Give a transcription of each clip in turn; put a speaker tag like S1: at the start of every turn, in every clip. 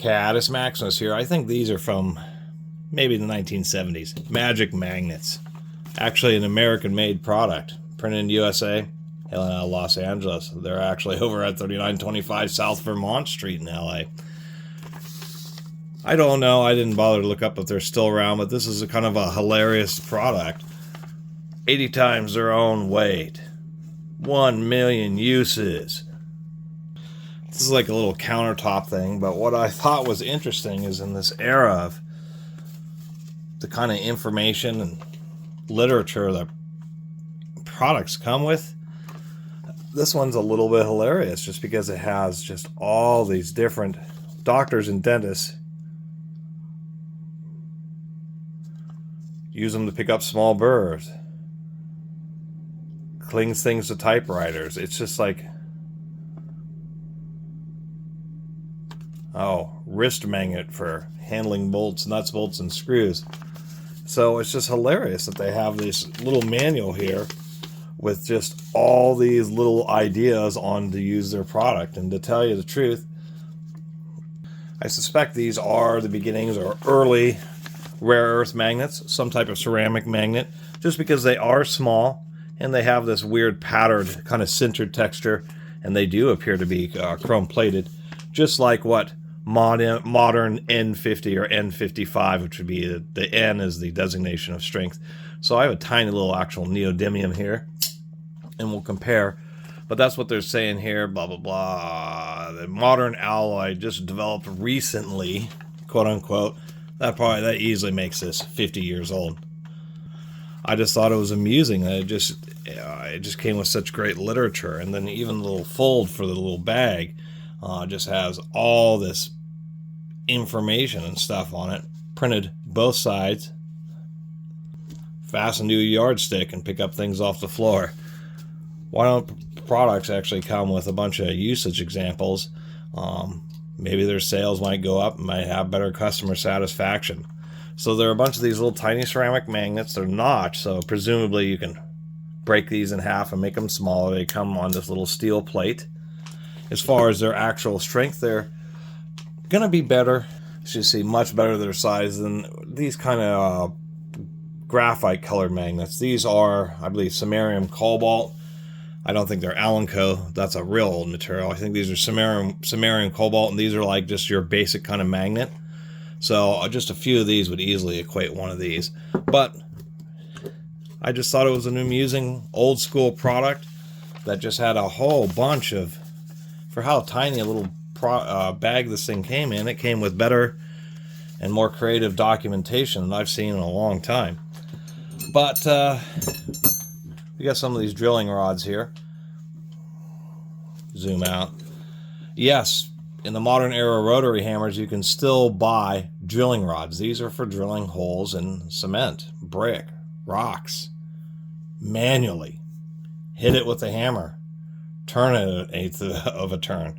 S1: Catus Maximus here. I think these are from maybe the 1970s. Magic magnets. Actually an American-made product. Printed in USA. Hailing out of Los Angeles. They're actually over at 3925 South Vermont Street in LA. I don't know. I didn't bother to look up if they're still around, but this is a kind of a hilarious product. 80 times their own weight. 1 million uses. This is like a little countertop thing, but what I thought was interesting is in this era of the kind of information and literature that products come with, this one's a little bit hilarious just because it has just all these different doctors and dentists use them to pick up small burrs, clings things to typewriters. It's just like, oh, wrist magnet for handling bolts, nuts, bolts, and screws. So it's just hilarious that they have this little manual here with just all these little ideas on to use their product. And to tell you the truth, I suspect these are the beginnings or early rare earth magnets, some type of ceramic magnet, just because they are small and they have this weird patterned kind of sintered texture, and they do appear to be chrome plated, just like what modern N50 or N55, which would be the N is the designation of strength. So I have a tiny little actual neodymium here, and we'll compare. But that's what they're saying here, blah, blah, blah. The modern alloy just developed recently, quote unquote. That easily makes this 50 years old. I just thought it was amusing that it just came with such great literature. And then even the little fold for the little bag just has all this information and stuff on it, printed both sides. Fasten to a yardstick and pick up things off the floor. Why don't products actually come with a bunch of usage examples? Maybe their sales might go up and might have better customer satisfaction. So there are a bunch of these little tiny ceramic magnets. They're notched, so presumably you can break these in half and make them smaller. They come on this little steel plate. As far as their actual strength, they're going to be better. You should see much better their size than these kind of graphite colored magnets. These are, I believe, samarium cobalt. I don't think they're Alnico. That's a real old material. I think these are samarium cobalt, and these are like just your basic kind of magnet. So just a few of these would easily equate one of these. But I just thought it was an amusing old school product that just had a whole bunch of, for how tiny a little bag this thing came in, it came with better and more creative documentation than I've seen in a long time. But we got some of these drilling rods here. Zoom out. Yes, in the modern era rotary hammers, you can still buy drilling rods. These are for drilling holes in cement, brick, rocks, manually. Hit it with a hammer. Turn it an eighth of a turn.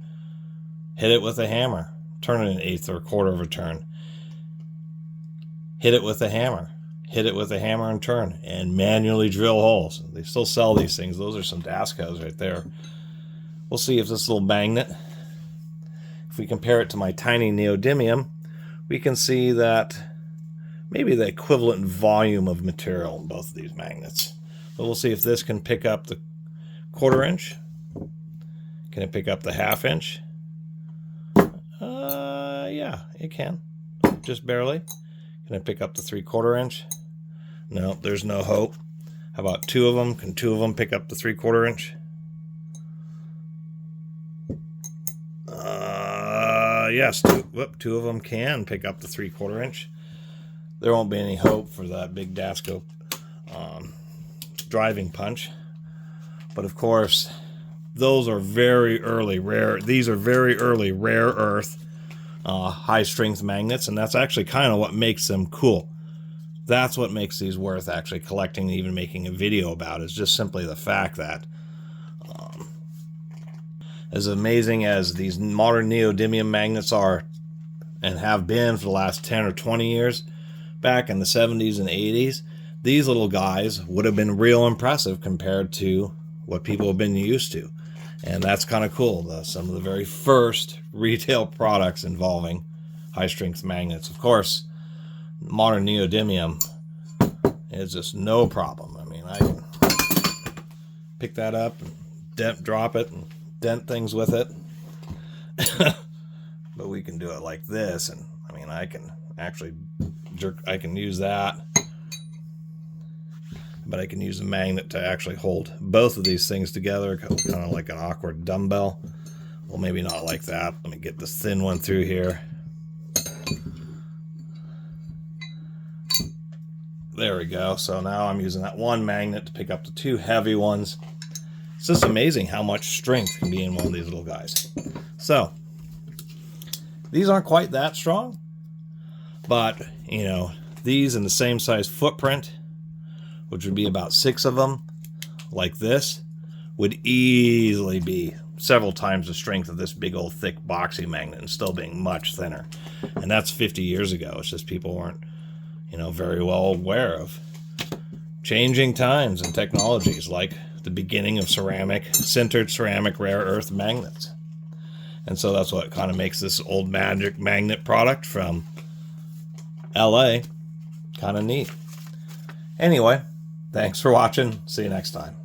S1: Hit it with a hammer. Turn it an eighth or a quarter of a turn. Hit it with a hammer. Hit it with a hammer and turn, and manually drill holes. They still sell these things. Those are some Dascos right there. We'll see if this little magnet, if we compare it to my tiny neodymium, we can see that maybe the equivalent volume of material in both of these magnets. But we'll see if this can pick up the 1/4 inch. Can it pick up the 1/2 inch? Yeah, it can. Just barely. Can it pick up the 3/4 inch? No, there's no hope. How about two of them? Can two of them pick up the 3/4 inch? Yes, two of them can pick up the 3/4 inch. There won't be any hope for that big Dasco driving punch. But of course, those are very early rare. These are very early rare earth high strength magnets, and that's actually kind of what makes them cool. That's what makes these worth actually collecting and even making a video about, is just simply the fact that as amazing as these modern neodymium magnets are and have been for the last 10 or 20 years, back in the 70s and 80s, these little guys would have been real impressive compared to what people have been used to. And that's kind of cool. Some of the very first retail products involving high-strength magnets. Of course, modern neodymium is just no problem. I mean, I can pick that up and drop it and dent things with it. But we can do it like this, and I mean, I can actually I can use that, but I can use a magnet to actually hold both of these things together, kind of like an awkward dumbbell. Well, maybe not like that. Let me get this thin one through here. There we go. So now I'm using that one magnet to pick up the two heavy ones. It's just amazing how much strength can be in one of these little guys. So these aren't quite that strong, but you know, these in the same size footprint, which would be about 6 of them, like this, would easily be several times the strength of this big old thick boxy magnet and still being much thinner. And that's 50 years ago. It's just people weren't, you know, very well aware of changing times and technologies, like the beginning of sintered ceramic rare earth magnets. And so that's what kind of makes this old magic magnet product from LA kind of neat. Anyway, thanks for watching. See you next time.